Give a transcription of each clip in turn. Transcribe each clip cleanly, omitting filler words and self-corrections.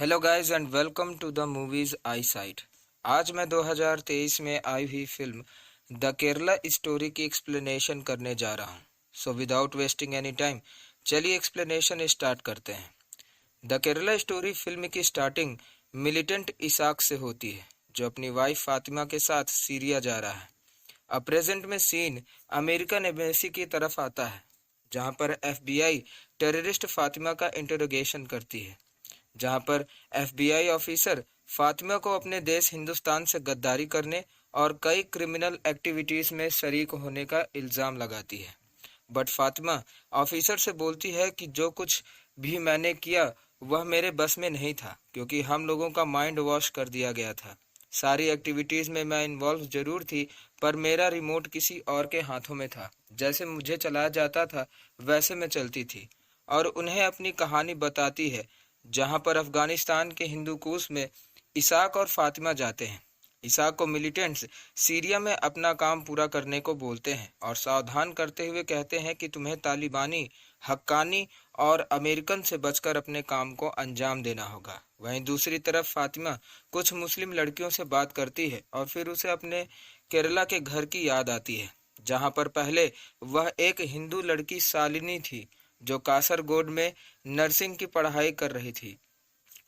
Hello guys and welcome to the movies eye site. आज मैं 2023 में आई हुई फिल्म द केरला स्टोरी की एक्सप्लेनेशन करने जा रहा हूँ। So without wasting any time चलिए एक्सप्लेनेशन स्टार्ट करते हैं। द केरला स्टोरी फिल्म की स्टार्टिंग मिलिटेंट इसाक से होती है, जो अपनी वाइफ फातिमा के साथ सीरिया जा रहा है। अब प्रेजेंट में सीन अमेरिकन एम्बेसी की तरफ आता है, जहाँ पर एफबीआई टेररिस्ट फातिमा का इंटरोगेशन करती है। जहां पर एफबीआई ऑफिसर फातिमा को अपने देश हिंदुस्तान से गद्दारी करने और कई क्रिमिनल एक्टिविटीज में शरीक होने का इल्जाम लगाती है। बट फातिमा ऑफिसर से बोलती है कि जो कुछ भी मैंने किया वह मेरे बस में नहीं था, क्योंकि हम लोगों का माइंड वॉश कर दिया गया था। सारी एक्टिविटीज में मैं इन्वॉल्व जरूर थी, पर मेरा रिमोट किसी और के हाथों में था। जैसे मुझे चलाया जाता था वैसे मैं चलती थी और उन्हें अपनी कहानी बताती है। जहां पर अफगानिस्तान के हिंदू कुश में इसाक और फातिमा जाते हैं। इसाक को मिलिटेंट्स सीरिया में अपना काम पूरा करने को बोलते हैं और सावधान करते हुए कहते हैं कि तुम्हें तालिबानी, हक्कानी और अमेरिकन से बचकर अपने काम को अंजाम देना होगा। वहीं दूसरी तरफ फातिमा कुछ मुस्लिम लड़कियों से बात करती है और फिर उसे अपने केरला के घर की याद आती है, जहां पर पहले वह एक हिंदू लड़की शालिनी थी, जो कासरगोड में नर्सिंग की पढ़ाई कर रही थी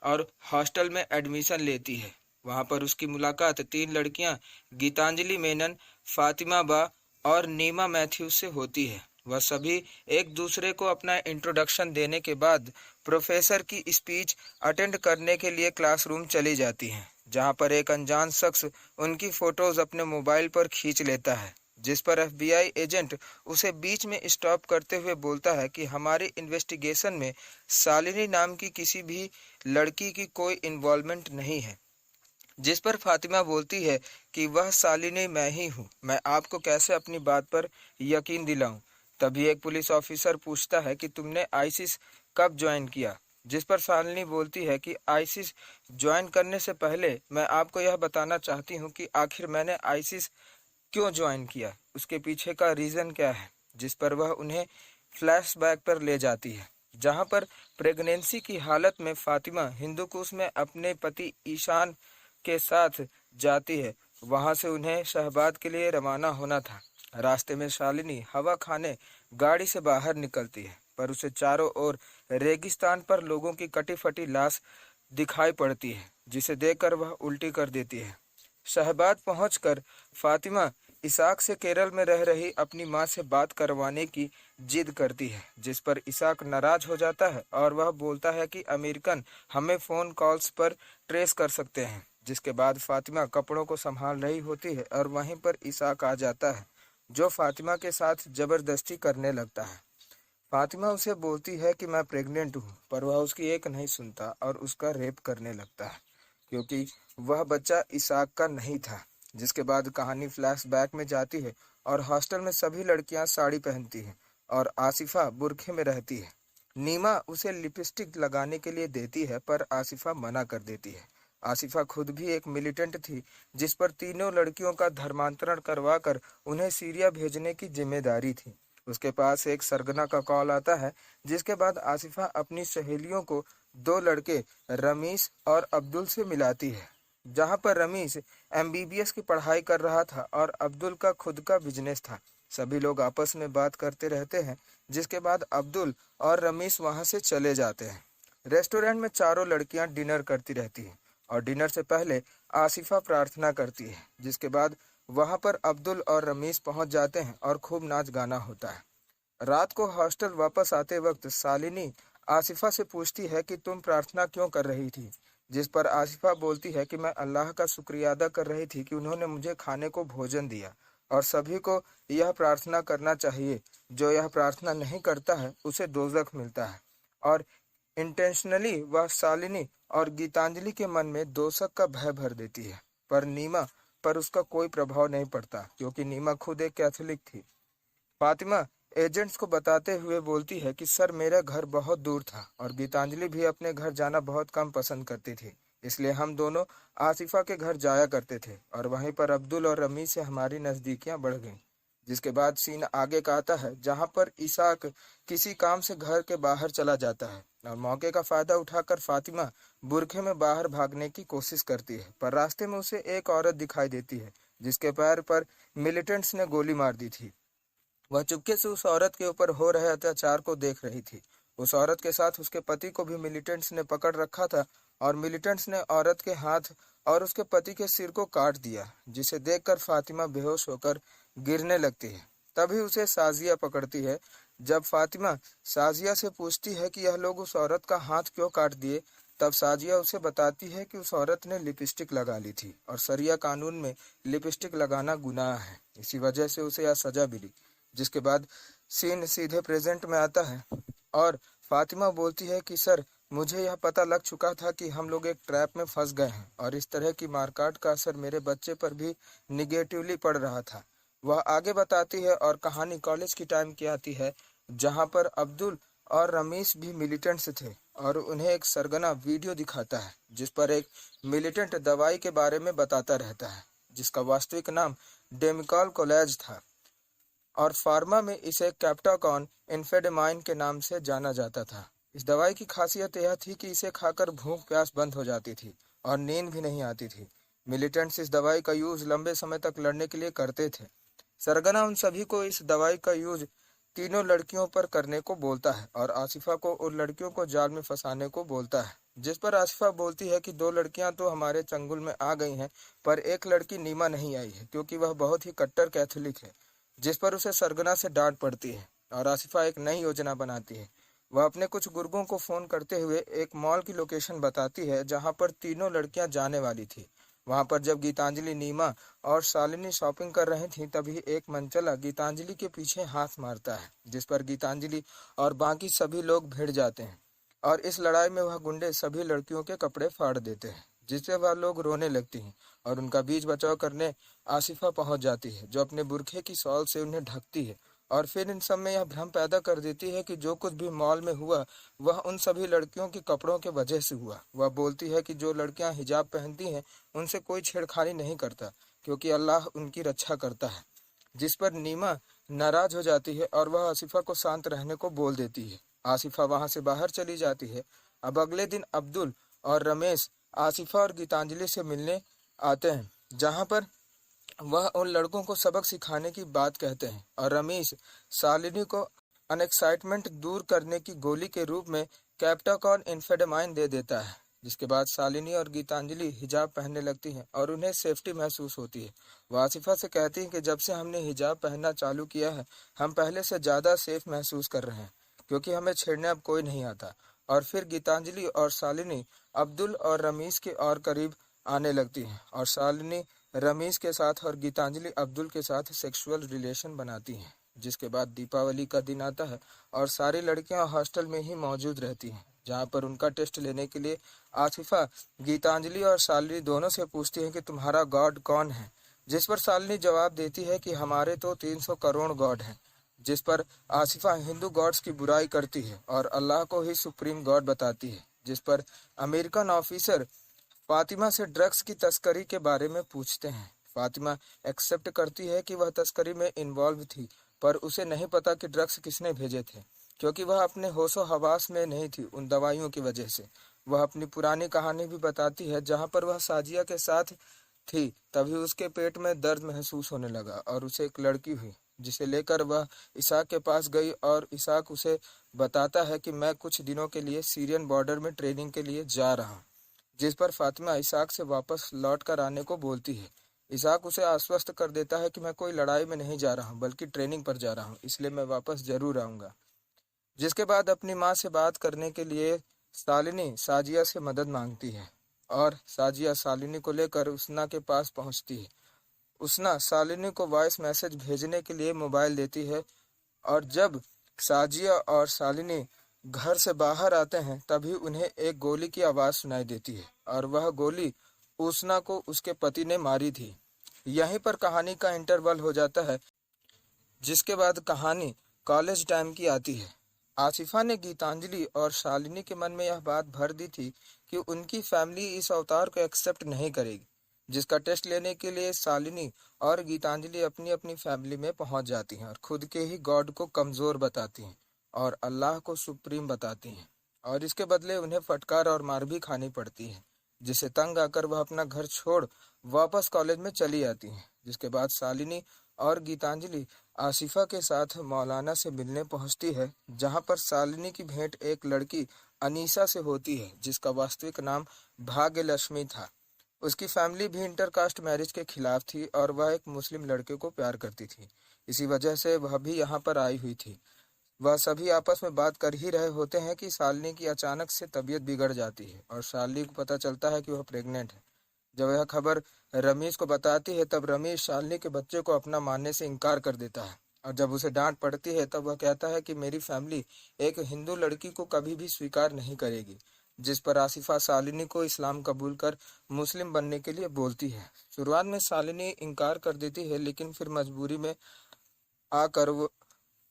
और हॉस्टल में एडमिशन लेती है। वहां पर उसकी मुलाकात तीन लड़कियां गीतांजलि मेनन, फातिमा बा और नीमा मैथ्यूज से होती है। वह सभी एक दूसरे को अपना इंट्रोडक्शन देने के बाद प्रोफेसर की स्पीच अटेंड करने के लिए क्लासरूम चली जाती हैं, जहां पर एक अनजान शख्स उनकी फोटोज अपने मोबाइल पर खींच लेता है, जिस पर एफबीआई एजेंट उसे बीच में स्टॉप करते हुए बोलता है कि हमारी इन्वेस्टिगेशन में शालिनी नाम की किसी भी लड़की की कोई इन्वॉल्वमेंट नहीं है। जिस पर फातिमा बोलती है कि वह शालिनी मैं ही हूँ, मैं आपको कैसे अपनी बात पर यकीन दिलाऊं। तभी एक पुलिस ऑफिसर पूछता है कि तुमने आईसिस कब ज्वाइन किया, जिस पर शालिनी बोलती है कि आईसिस ज्वाइन करने से पहले मैं आपको यह बताना चाहती हूँ कि आखिर मैंने आईसिस क्यों ज्वाइन किया, उसके पीछे का रीजन क्या है। जिस पर वह उन्हें फ्लैशबैक पर ले जाती है, जहां पर प्रेगनेंसी की हालत में फातिमा हिंदू कुश में अपने पति ईशान के साथ जाती है। वहां से उन्हें शहबाद के लिए रवाना होना था। रास्ते में शालिनी हवा खाने गाड़ी से बाहर निकलती है, पर उसे चारों ओर रेगिस्तान पर लोगों की कटी फटी लाश दिखाई पड़ती है, जिसे देखकर वह उल्टी कर देती है। शहबाद पहुंचकर फातिमा इसाक से केरल में रह रही अपनी मां से बात करवाने की जिद करती है, जिस पर इसाक नाराज हो जाता है और वह बोलता है कि अमेरिकन हमें फोन कॉल्स पर ट्रेस कर सकते हैं। जिसके बाद फातिमा कपड़ों को संभाल रही होती है और वहीं पर इसाक आ जाता है, जो फातिमा के साथ जबरदस्ती करने लगता है। फातिमा उसे बोलती है कि मैं प्रेग्नेंट हूँ, पर वह उसकी एक नहीं सुनता और उसका रेप करने लगता है, क्योंकि वह बच्चा इसाक का नहीं था। जिसके बाद कहानी फ्लैशबैक में जाती है और हॉस्टल में सभी लड़कियां साड़ी पहनती हैं और आसिफा बुरखे में रहती है। नीमा उसे लिपस्टिक लगाने के लिए देती है, पर आसिफा मना कर देती है। आसिफा खुद भी एक मिलिटेंट थी, जिस पर तीनों लड़कियों का धर्मांतरण करवाकर उन्हें सीरिया भेजने की जिम्मेदारी थी। उसके पास एक सरगना का कॉल आता है, जिसके बाद आसिफा अपनी सहेलियों को दो लड़के रमीश और अब्दुल से मिलाती है, जहां पर रमीश एमबीबीएस की पढ़ाई कर रहा था और अब्दुल का खुद का बिजनेस था। सभी लोग आपस में बात करते रहते हैं, जिसके बाद अब्दुल और रमीश वहां से चले जाते हैं। रेस्टोरेंट में चारों लड़कियां डिनर करती रहती हैं और डिनर से पहले आसिफा प्रार्थना करती है। जिसके बाद वहां पर अब्दुल और रमीश पहुंच जाते हैं और खूब नाच गाना होता है। रात को हॉस्टल वापस आते वक्त शालिनी आसिफा से पूछती है कि तुम प्रार्थना क्यों कर रही थी, जिस पर आसिफा बोलती है कि मैं अल्लाह का शुक्रिया अदा कर रही थी कि उन्होंने मुझे खाने को भोजन दिया और सभी को यह प्रार्थना करना चाहिए, जो यह प्रार्थना नहीं करता है उसे दोजख मिलता है। और इंटेंशनली वह शालिनी और गीतांजलि के मन में दोजख का भय भर देती है, पर नीमा पर उसका कोई प्रभाव नहीं पड़ता, क्योंकि नीमा खुद एक कैथोलिक थी। फातिमा एजेंट्स को बताते हुए बोलती है कि सर मेरा घर बहुत दूर था और गीतांजलि भी अपने घर जाना बहुत कम पसंद करती थी, इसलिए हम दोनों आसिफा के घर जाया करते थे और वहीं पर अब्दुल और रमी से हमारी नज़दीकियां बढ़ गईं। जिसके बाद सीन आगे का आता है जहां पर इसाक किसी काम से घर के बाहर चला जाता है और मौके का फायदा उठाकर फातिमा बुरखे में बाहर भागने की कोशिश करती है, पर रास्ते में उसे एक औरत दिखाई देती है जिसके पैर पर मिलिटेंट्स ने गोली मार दी थी। वह चुपके से उस औरत के ऊपर हो रहे अत्याचार को देख रही थी। उस औरत के साथ उसके पति को भी मिलिटेंट्स ने पकड़ रखा था और मिलिटेंट्स ने औरत के हाथ और उसके पति के सिर को काट दिया, जिसे देखकर फातिमा बेहोश होकर गिरने लगती है। तभी उसे साजिया पकड़ती है। जब फातिमा साजिया से पूछती है कि यह लोग उस औरत का हाथ क्यों काट दिए, तब साजिया उसे बताती है कि उस औरत ने लिपस्टिक लगा ली थी और शरिया कानून में लिपस्टिक लगाना गुनाह है, इसी वजह से उसे यह सजा मिली। जिसके बाद सीन सीधे प्रेजेंट में आता है और फातिमा बोलती है कि सर, मुझे यह पता लग चुका था कि हम लोग एक ट्रैप में फंस गए हैं और इस तरह की मारकाट का असर मेरे बच्चे पर भी निगेटिवली पड़ रहा था। वह आगे बताती है और कहानी कॉलेज की टाइम की आती है जहां पर अब्दुल और रमीश भी मिलिटेंट्स थे और उन्हें एक सरगना वीडियो दिखाता है जिस पर एक मिलिटेंट दवाई के बारे में बताता रहता है जिसका वास्तविक नाम डेमिकॉल कोलेज था और फार्मा में इसे कैप्टाकॉन इन्फेडेमाइन के नाम से जाना जाता था। इस दवाई की खासियत यह थी कि इसे खाकर भूख प्यास बंद हो जाती थी और नींद भी नहीं आती थी। मिलिटेंट्स इस दवाई का यूज लंबे समय तक लड़ने के लिए करते थे। सरगना उन सभी को इस दवाई का यूज तीनों लड़कियों पर करने को बोलता है और आसिफा को उन लड़कियों को जाल में फंसाने को बोलता है, जिस पर आसिफा बोलती है कि 2 लड़कियां तो हमारे चंगुल में आ गई हैं, पर एक लड़की नीमा नहीं आई है क्योंकि वह बहुत ही कट्टर कैथोलिक है। जिस पर उसे सरगना से डांट पड़ती है और आसिफा एक नई योजना बनाती है। वह अपने कुछ गुर्गों को फोन करते हुए एक मॉल की लोकेशन बताती है जहां पर तीनों लड़कियां जाने वाली थी। वहां पर जब गीतांजलि, नीमा और शालिनी शॉपिंग कर रही थी तभी एक मनचला गीतांजलि के पीछे हाथ मारता है, जिस पर गीतांजलि और बाकी सभी लोग भिड़ जाते हैं और इस लड़ाई में वह गुंडे सभी लड़कियों के कपड़े फाड़ देते हैं, जिससे वह लोग रोने लगती हैं और उनका बीच बचाव करने आसिफा पहुंच जाती है जो अपने बुरखे की शॉल से उन्हें ढकती है और फिर इन सब में यह भ्रम पैदा कर देती है कि जो कुछ भी मॉल में हुआ वह उन सभी लड़कियों के कपड़ों के वजह से हुआ। वह बोलती है कि जो लड़कियां हिजाब पहनती हैं उनसे कोई छेड़खानी नहीं करता क्योंकि अल्लाह उनकी रक्षा करता है। जिस पर नीमा नाराज हो जाती है और वह आसिफा को शांत रहने को बोल देती है। आसिफा वहां से बाहर चली जाती है। अब अगले दिन अब्दुल और रमेश आसिफा और गीतांजलि से मिलने आते हैं जहां पर वह उन लड़कों को सबक सिखाने की बात कहते हैं और रमेश शालिनी को अनएक्साइटमेंट दूर करने की गोली के रूप में कैप्टाकॉन इन्फेडेमाइन दे देता है। जिसके बाद शालिनी और गीतांजलि हिजाब पहनने लगती हैं और उन्हें सेफ्टी महसूस होती है। वह आसिफा से कहती हैं कि जब से हमने हिजाब पहनना चालू किया है हम पहले से ज़्यादा सेफ महसूस कर रहे हैं क्योंकि हमें छेड़ने अब कोई नहीं आता। और फिर गीतांजलि और शालिनी अब्दुल और रमीश के और करीब आने लगती हैं और शालिनी रमीश के साथ और गीतांजलि अब्दुल के साथ सेक्सुअल रिलेशन बनाती हैं। जिसके बाद दीपावली का दिन आता है और सारी लड़कियां हॉस्टल में ही मौजूद रहती हैं जहां पर उनका टेस्ट लेने के लिए आसिफा गीतांजलि और शालिनी दोनों से पूछती है कि तुम्हारा गॉड कौन है, जिस पर शालिनी जवाब देती है कि हमारे तो 300 करोड़ गॉड हैं। जिस पर आसिफा हिंदू गॉड्स की बुराई करती है और अल्लाह को ही सुप्रीम गॉड बताती है। जिस पर अमेरिकन ऑफिसर फातिमा से ड्रग्स की तस्करी के बारे में पूछते हैं। फातिमा एक्सेप्ट करती है कि वह तस्करी में इन्वॉल्व थी, पर उसे नहीं पता कि ड्रग्स किसने भेजे थे क्योंकि वह अपने होशो हवास में नहीं थी उन दवाइयों की वजह से। वह अपनी पुरानी कहानी भी बताती है जहां पर वह साजिया के साथ थी तभी उसके पेट में दर्द महसूस होने लगा और उसे एक लड़की हुई जिसे लेकर वह इसाक के पास गई और इसाक उसे बताता है कि मैं कुछ दिनों के लिए सीरियन बॉर्डर में ट्रेनिंग के लिए जा रहा हूँ। जिस पर फातिमा इसाक से वापस लौट कर आने को बोलती है। इसाक उसे आश्वस्त कर देता है कि मैं कोई लड़ाई में नहीं जा रहा हूँ बल्कि ट्रेनिंग पर जा रहा हूँ, इसलिए मैं वापस जरूर आऊँगा। जिसके बाद अपनी माँ से बात करने के लिए शालिनी साजिया से मदद मांगती है और साजिया शालिनी को लेकर उसना के पास पहुँचती है। उसना शालिनी को वॉइस मैसेज भेजने के लिए मोबाइल देती है और जब साजिया और शालिनी घर से बाहर आते हैं तभी उन्हें एक गोली की आवाज़ सुनाई देती है और वह गोली उसना को उसके पति ने मारी थी। यहीं पर कहानी का इंटरवल हो जाता है, जिसके बाद कहानी कॉलेज टाइम की आती है। आसिफा ने गीतांजलि और शालिनी के मन में यह बात भर दी थी कि उनकी फैमिली इस अवतार को एक्सेप्ट नहीं करेगी, जिसका टेस्ट लेने के लिए शालिनी और गीतांजलि अपनी अपनी फैमिली में पहुंच जाती हैं और खुद के ही गॉड को कमजोर बताती हैं और अल्लाह को सुप्रीम बताती हैं, और इसके बदले उन्हें फटकार और मार भी खानी पड़ती है, जिससे तंग आकर वह अपना घर छोड़ वापस कॉलेज में चली आती हैं। जिसके बाद शालिनी और गीतांजलि आसिफा के साथ मौलाना से मिलने पहुंचती है, जहां पर शालिनी की भेंट एक लड़की अनीसा से होती है, जिसका वास्तविक नाम भाग्य लक्ष्मी था। उसकी फैमिली भी इंटरकास्ट मैरिज के खिलाफ थी और वह एक मुस्लिम लड़के को प्यार करती थी। इसी वजह से वह भी यहाँ पर आई हुई थी। वह सभी आपस में बात कर ही रहे होते हैं कि शालिनी की अचानक से तबीयत बिगड़ जाती है और शालिनी को पता चलता है कि वह प्रेग्नेंट है। जब यह खबर रमीज को बताती है तब रमीज शालिनी के बच्चे को अपना मानने से इनकार कर देता है, और जब उसे डांट पड़ती है तब वह कहता है कि मेरी फैमिली एक हिंदू लड़की को कभी भी स्वीकार नहीं करेगी। जिस पर आसिफा शालिनी को इस्लाम कबूल कर मुस्लिम बनने के लिए बोलती है। शुरुआत में शालिनी इनकार कर देती है, लेकिन फिर मजबूरी में आकर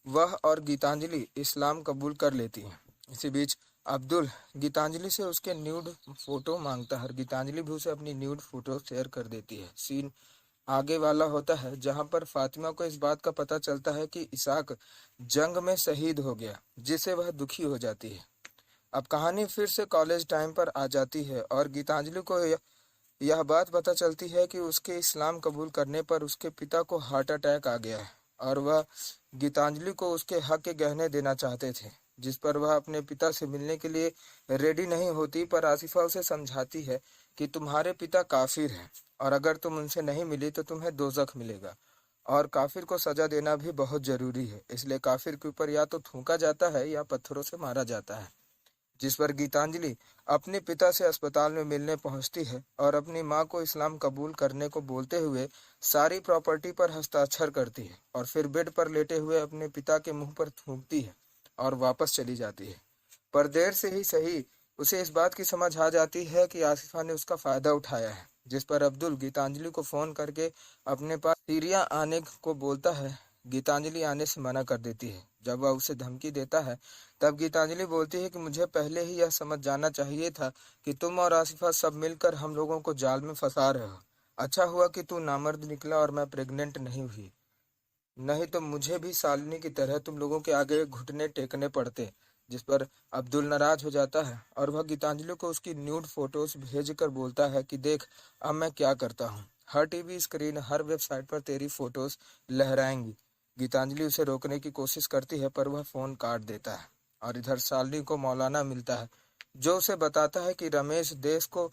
वह और गीतांजलि इस्लाम कबूल कर लेती हैं। इसी बीच अब्दुल गीतांजलि से उसके न्यूड फोटो मांगता है और गीतांजलि भी उसे अपनी न्यूड फोटो शेयर कर देती है। सीन आगे वाला होता है जहां पर फातिमा को इस बात का पता चलता है कि इसाक जंग में शहीद हो गया, जिससे वह दुखी हो जाती है। अब कहानी फिर से कॉलेज टाइम पर आ जाती है और गीतांजलि को यह बात पता चलती है कि उसके इस्लाम कबूल करने पर उसके पिता को हार्ट अटैक आ गया है और वह गीतांजलि को उसके हक के गहने देना चाहते थे, जिस पर वह अपने पिता से मिलने के लिए रेडी नहीं होती। पर आसिफा उसे समझाती है कि तुम्हारे पिता काफिर हैं और अगर तुम उनसे नहीं मिली तो तुम्हें दोजख मिलेगा, और काफिर को सजा देना भी बहुत जरूरी है, इसलिए काफिर के ऊपर या तो थूका जाता है या पत्थरों से मारा जाता है। जिस पर गीतांजलि अपने पिता से अस्पताल में मिलने पहुंचती है और अपनी मां को इस्लाम कबूल करने को बोलते हुए सारी प्रॉपर्टी पर हस्ताक्षर करती है और फिर बेड पर लेटे हुए अपने पिता के मुंह पर थूकती है और वापस चली जाती है। पर देर से ही सही उसे इस बात की समझ आ जाती है कि आसिफा ने उसका फायदा उठाया है। जिस पर अब्दुल गीतांजलि को फोन करके अपने पास सीरिया आने को बोलता है। गीतांजलि आने से मना कर देती है। जब वह उसे धमकी देता है तब गीतांजलि बोलती है कि मुझे पहले ही यह समझ जाना चाहिए था कि तुम और आसिफा सब मिलकर हम लोगों को जाल में फंसा रहे हो। अच्छा हुआ कि तू नामर्द निकला और मैं प्रेग्नेंट नहीं हुई, नहीं तो मुझे भी शालिनी की तरह तुम लोगों के आगे घुटने टेकने पड़ते। जिस पर अब्दुल नाराज हो जाता है और वह गीतांजलि को उसकी न्यूड फोटोज भेजकर बोलता है कि देख अब मैं क्या करता हूँ, हर टीवी स्क्रीन हर वेबसाइट पर तेरी फोटोज लहराएंगी। गीतांजलि उसे रोकने की कोशिश करती है पर वह फोन काट देता है, और इधर शालिनी को मौलाना मिलता है जो उसे बताता है कि रमेश देश को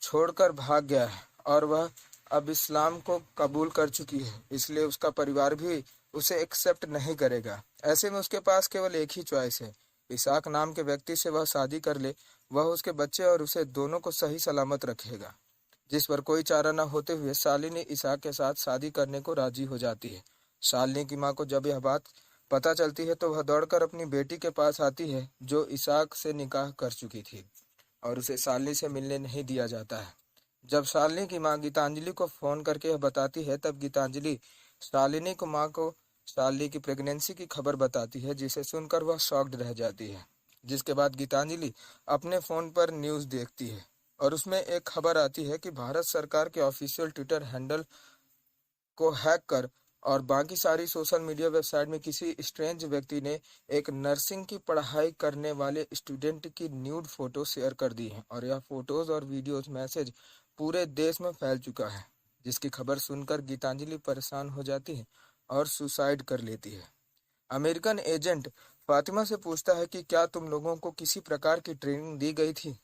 छोड़कर भाग गया है और वह अब इस्लाम को कबूल कर चुकी है, इसलिए उसका परिवार भी उसे एक्सेप्ट नहीं करेगा। ऐसे में उसके पास केवल एक ही चॉइस है, इसाक नाम के व्यक्ति से वह शादी कर ले, वह उसके बच्चे और उसे दोनों को सही सलामत रखेगा। जिस पर कोई चारा न होते हुए शालिनी इसाक के साथ शादी करने को राजी हो जाती है। शालिनी की माँ को जब यह बात पता चलती है तो वह दौड़कर अपनी बेटी के पास आती है जो इसाक से निकाह कर चुकी थी, और उसे शालिनी से मिलने नहीं दिया जाता है। जब शालिनी की माँ गीतांजलि को फोन करके यह बताती है तब गीतांजलि शालिनी को माँ को शालिनी की प्रेगनेंसी की खबर बताती है, जिसे सुनकर वह शॉक्ड रह जाती है। जिसके बाद गीतांजलि अपने फोन पर न्यूज देखती है और उसमें एक खबर आती है कि भारत सरकार के ऑफिशियल ट्विटर हैंडल को हैक कर और बाकी सारी सोशल मीडिया वेबसाइट में किसी स्ट्रेंज व्यक्ति ने एक नर्सिंग की पढ़ाई करने वाले स्टूडेंट की न्यूड फोटो शेयर कर दी है, और यह फोटोज और वीडियोस मैसेज पूरे देश में फैल चुका है। जिसकी खबर सुनकर गीतांजलि परेशान हो जाती है और सुसाइड कर लेती है। अमेरिकन एजेंट फातिमा से पूछता है कि क्या तुम लोगों को किसी प्रकार की ट्रेनिंग दी गई थी,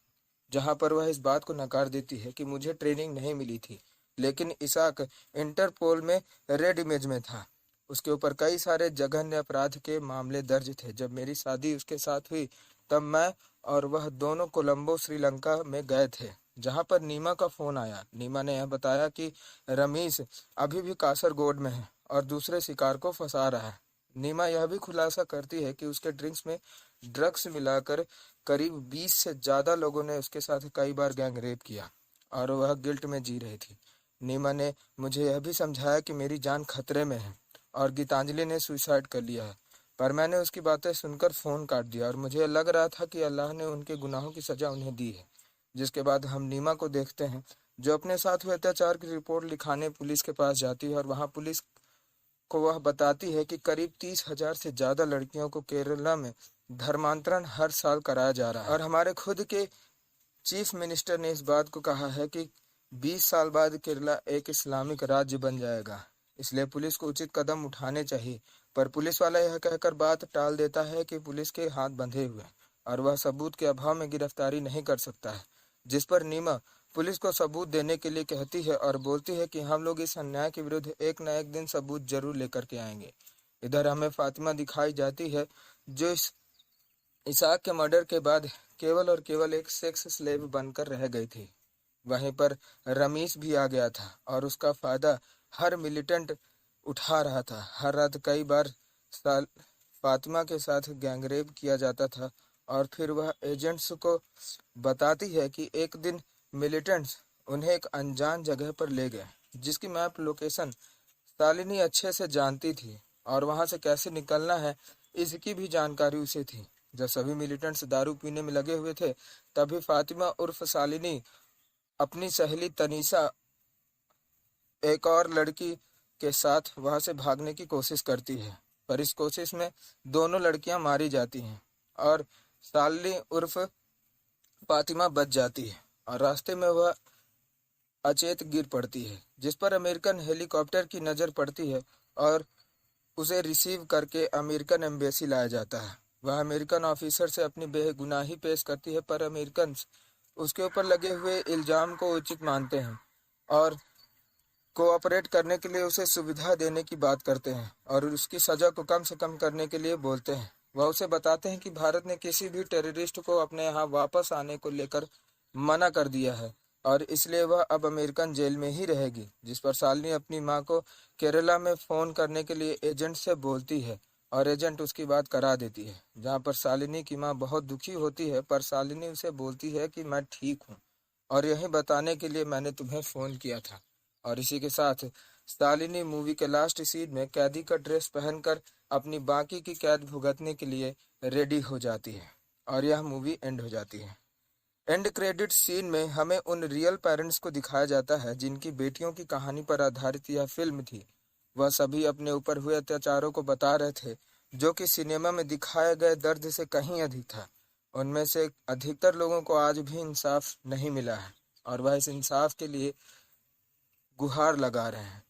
जहां पर वह इस बात को नकार देती है कि मुझे ट्रेनिंग नहीं मिली थी, लेकिन इसाक इंटरपोल में रेड इमेज में था। उसके ऊपर कई सारे जघन्य अपराध के मामले दर्ज थे। जब मेरी शादी उसके साथ हुई तब मैं और वह दोनों कोलंबो श्रीलंका में गए थे, जहां पर नीमा का फोन आया। नीमा ने यह बताया कि रमीज अभी भी कासरगोड में है और दूसरे शिकार को फंसा रहा है। नीमा यह भी खुलासा करती है कि उसके ड्रिंक्स में ड्रग्स मिलाकर करीब 20 से ज्यादा लोगों ने उसके साथ कई बार गैंग रेप किया और वह गिल्ट में जी रही थी। नीमा ने मुझे यह भी समझाया कि मेरी जान खतरे में है और गीतांजलि ने सुसाइड कर लिया है, पर मैंने उसकी बातें सुनकर फोन काट दिया और मुझे लग रहा था कि अल्लाह ने उनके गुनाहों की सजा उन्हें दी है। जिसके बाद हम नीमा को देखते हैं जो अपने साथ हुए अत्याचार की रिपोर्ट लिखाने पुलिस के पास जाती है और वहां पुलिस को वह बताती है कि करीब 30,000 से ज्यादा लड़कियों को केरला में धर्मांतरण हर साल कराया जा रहा है। और हमारे खुद के चीफ मिनिस्टर ने इस बात को कहा है कि 20 साल बाद केरला एक इस्लामिक राज्य बन जाएगा, इसलिए पुलिस को उचित कदम उठाने चाहिए। पर पुलिस वाला यह कहकर बात टाल देता है कि पुलिस के हाथ बंधे हुए हैं और वह सबूत के अभाव में गिरफ्तारी नहीं कर सकता है, जिस पर नीमा पुलिस को सबूत देने के लिए कहती है और बोलती है कि हम लोग इस अन्याय के विरुद्ध एक न एक दिन सबूत जरूर लेकर के आएंगे। इधर हमें फातिमा दिखाई जाती है, जो इसाक के मर्डर के बाद केवल और केवल एक सेक्स स्लेव बनकर रह गई थी। वहीं पर रमीस भी आ गया था और उसका फायदा हर मिलिटेंट उठा रहा था। हर रात कई बार फातिमा के साथ गैंगरेप किया जाता था और फिर वह एजेंट्स को बताती है कि एक दिन मिलिटेंट्स उन्हें एक अनजान जगह पर ले गए, जिसकी मैप लोकेशन शालिनी अच्छे से जानती थी और वहां से कैसे निकलना है इसकी भी जानकारी उसे थी। जब सभी मिलिटेंट्स दारू पीने में लगे हुए थे, तभी फातिमा उर्फ शालिनी अपनी सहेली तनीसा एक और लड़की के साथ वहां से भागने की कोशिश करती है, पर इस कोशिश में दोनों लड़कियां मारी जाती हैं और शालिनी उर्फ फातिमा बच जाती है और रास्ते में वह अचेत गिर पड़ती है, जिस पर अमेरिकन हेलीकॉप्टर की नजर पड़ती है और उसे रिसीव करके अमेरिकन एम्बेसी लाया जाता है। वह अमेरिकन ऑफिसर से अपनी बेगुनाही पेश करती है, पर अमेरिकन उसके ऊपर लगे हुए इल्जाम को उचित मानते हैं और कोऑपरेट करने के लिए उसे सुविधा देने की बात करते हैं और उसकी सजा को कम से कम करने के लिए बोलते हैं। वह उसे बताते हैं कि भारत ने किसी भी टेररिस्ट को अपने यहाँ वापस आने को लेकर मना कर दिया है और इसलिए वह अब अमेरिकन जेल में ही रहेगी, जिस पर शालिनी अपनी मां को केरला में फोन करने के लिए एजेंट से बोलती है और एजेंट उसकी बात करा देती है, जहां पर शालिनी की मां बहुत दुखी होती है। पर शालिनी उसे बोलती है कि मैं ठीक हूं और यही बताने के लिए मैंने तुम्हें फोन किया था। और इसी के साथ शालिनी मूवी के लास्ट सीन में कैदी का ड्रेस पहनकर अपनी बाकी की कैद भुगतने के लिए रेडी हो जाती है और यह मूवी एंड हो जाती है। एंड क्रेडिट सीन में हमें उन रियल पेरेंट्स को दिखाया जाता है जिनकी बेटियों की कहानी पर आधारित यह फिल्म थी। वह सभी अपने ऊपर हुए अत्याचारों को बता रहे थे, जो कि सिनेमा में दिखाए गए दर्द से कहीं अधिक था। उनमें से अधिकतर लोगों को आज भी इंसाफ नहीं मिला है और वह इस इंसाफ के लिए गुहार लगा रहे हैं।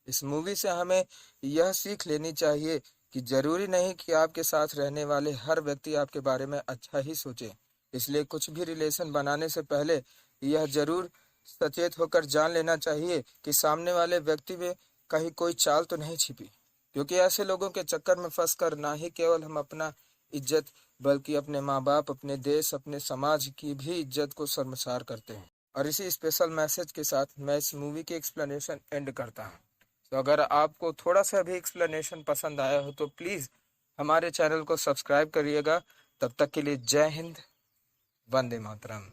इस मूवी से हमें यह सीख लेनी चाहिए कि जरूरी नहीं कि आपके साथ रहने वाले हर व्यक्ति आपके बारे में अच्छा ही सोचे, इसलिए कुछ भी रिलेशन बनाने से पहले यह जरूर सचेत होकर जान लेना चाहिए कि सामने वाले व्यक्ति में कहीं कोई चाल तो नहीं छिपी, क्योंकि ऐसे लोगों के चक्कर में फंसकर ना ही केवल हम अपना इज्जत बल्कि अपने माँ बाप, अपने देश, अपने समाज की भी इज्जत को शर्मसार करते हैं। और इसी स्पेशल मैसेज के साथ मैं इस मूवी की एक्सप्लेनेशन एंड करता हूँ। तो अगर आपको थोड़ा सा भी एक्सप्लेनेशन पसंद आया हो तो प्लीज़ हमारे चैनल को सब्सक्राइब करिएगा। तब तक के लिए जय हिंद, वंदे मातरम।